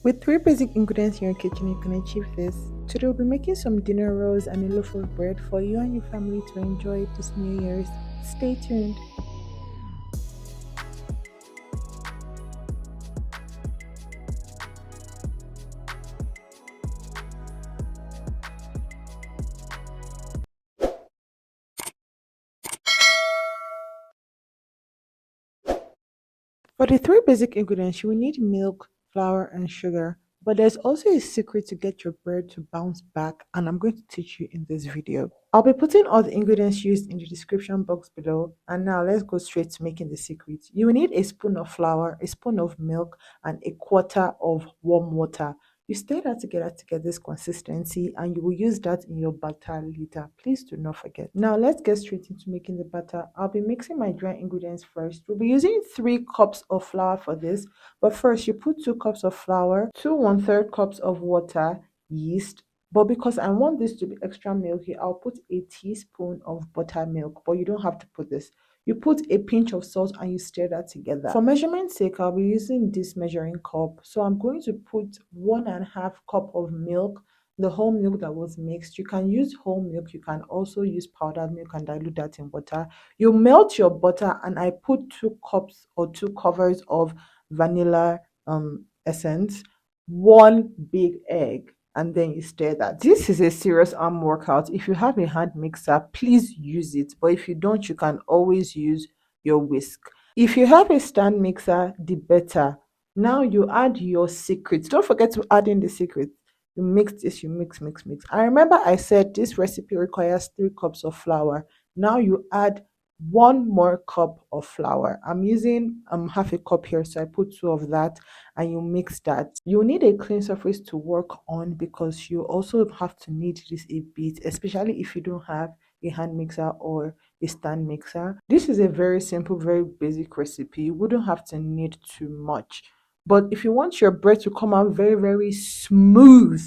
With three basic ingredients in your kitchen, you can achieve this. Today, we'll be making some dinner rolls and a loaf of bread for you and your family to enjoy this New Year's. Stay tuned. For the three basic ingredients, you will need milk, flour, and sugar. But there's also a secret to get your bread to bounce back, and I'm going to teach you in this video. I'll be putting all the ingredients used in the description box below. And now let's go straight to making the secret. You will need a spoon of flour, a spoon of milk, and a quarter of warm water. You stir that together to get this consistency, and you will use that in your batter later. Please do not forget. Now let's get straight into making the batter. I'll be mixing my dry ingredients first. We'll be using 3 cups of flour for this, but first you put 2 cups of flour, 2 1/3 cups of water, yeast. But because I want this to be extra milky, I'll put a teaspoon of buttermilk, but you don't have to put this. You put a pinch of salt and you stir that together. For measurement sake, I'll be using this measuring cup. So I'm going to put 1.5 cup of milk, the whole milk that was mixed. You can use whole milk. You can also use powdered milk and dilute that in butter. You melt your butter and I put 2 cups or 2 covers of vanilla essence, 1 big egg, and then you stir that. This is a serious arm workout. If you have a hand mixer, please use it. But if you don't, you can always use your whisk. If you have a stand mixer, the better. Now you add your secrets. Don't forget to add in the secrets. You mix this, you mix. I remember I said this recipe requires 3 cups of flour. Now you add 1 more cup of flour. I'm using half a cup here, so I put 2 of that, and you mix that. You need a clean surface to work on because you also have to knead this a bit, especially if you don't have a hand mixer or a stand mixer. This is a very simple, very basic recipe. You wouldn't have to knead too much. But if you want your bread to come out very, very smooth,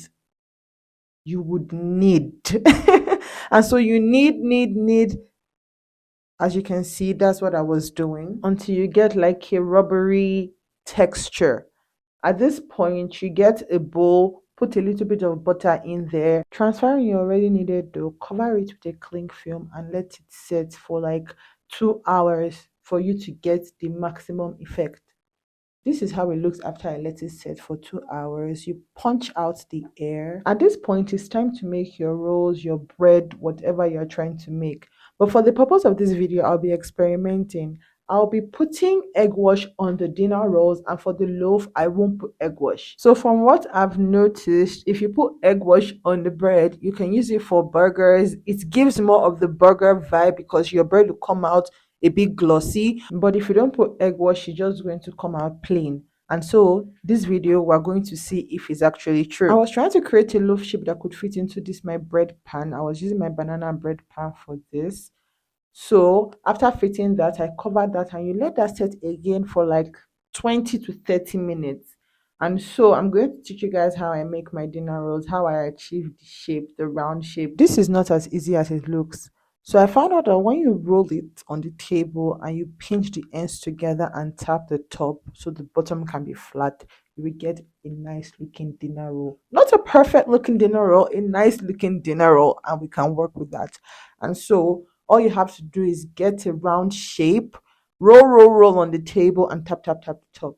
you would knead. And so you knead. As you can see, that's what I was doing until you get like a rubbery texture. At this point, you get a bowl, put a little bit of butter in there, transfer your already kneaded dough, cover it with a cling film, and let it set for like 2 hours for you to get the maximum effect. This is how it looks after I let it set for 2 hours. You punch out the air. At this point, it's time to make your rolls, your bread, whatever you're trying to make. But for the purpose of this video, I'll be experimenting. I'll be putting egg wash on the dinner rolls, and for the loaf, I won't put egg wash. So from what I've noticed, if you put egg wash on the bread, you can use it for burgers. It gives more of the burger vibe because your bread will come out a bit glossy. But if you don't put egg wash, it's just going to come out plain. And so this video, we're going to see if it's actually true. I was trying to create a loaf shape that could fit into this my bread pan. I was using my banana bread pan for this. So after fitting that, I covered that and you let that set again for like 20 to 30 minutes. And so I'm going to teach you guys how I make my dinner rolls, how I achieve the shape, the round shape. This is not as easy as it looks. So I found out that when you roll it on the table and you pinch the ends together and tap the top so the bottom can be flat, you will get a nice looking dinner roll. Not a perfect looking dinner roll, a nice looking dinner roll, and we can work with that. And so all you have to do is get a round shape, roll on the table, and tap the top.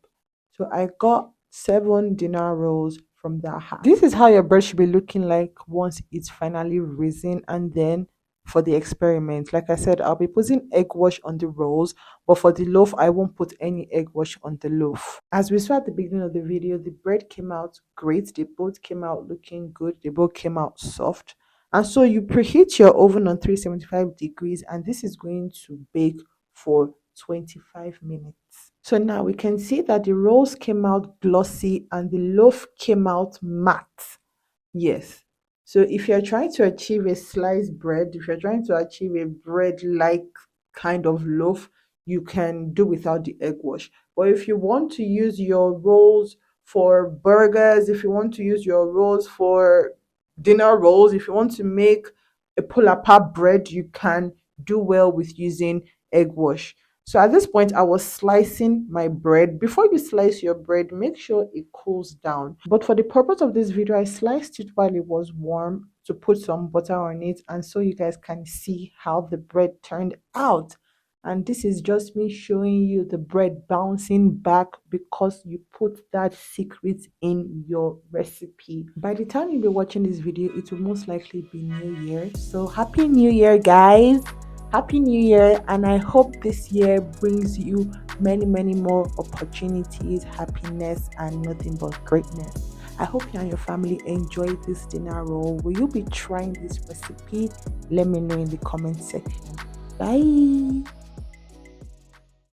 So I got 7 dinner rolls from that half. This is how your bread should be looking like once it's finally risen. And then for the experiment, like I said, I'll be putting egg wash on the rolls, but for the loaf, I won't put any egg wash on the loaf. As we saw at the beginning of the video, the bread came out great. They both came out looking good. They both came out soft. And so you preheat your oven on 375 degrees, and this is going to bake for 25 minutes. So now we can see that the rolls came out glossy and the loaf came out matte. Yes. So if you're trying to achieve a sliced bread, if you're trying to achieve a bread-like kind of loaf, you can do without the egg wash. But if you want to use your rolls for burgers, if you want to use your rolls for dinner rolls, if you want to make a pull apart bread, you can do well with using egg wash. So at this point, I was slicing my bread. Before you slice your bread, make sure it cools down. But for the purpose of this video, I sliced it while it was warm to put some butter on it, and so you guys can see how the bread turned out. And this is just me showing you the bread bouncing back because you put that secret in your recipe. By the time you'll be watching this video, it will most likely be New Year. So happy New Year, guys! Happy New Year, and I hope this year brings you many, many more opportunities, happiness, and nothing but greatness. I hope you and your family enjoy this dinner roll. Will you be trying this recipe? Let me know in the comment section. Bye.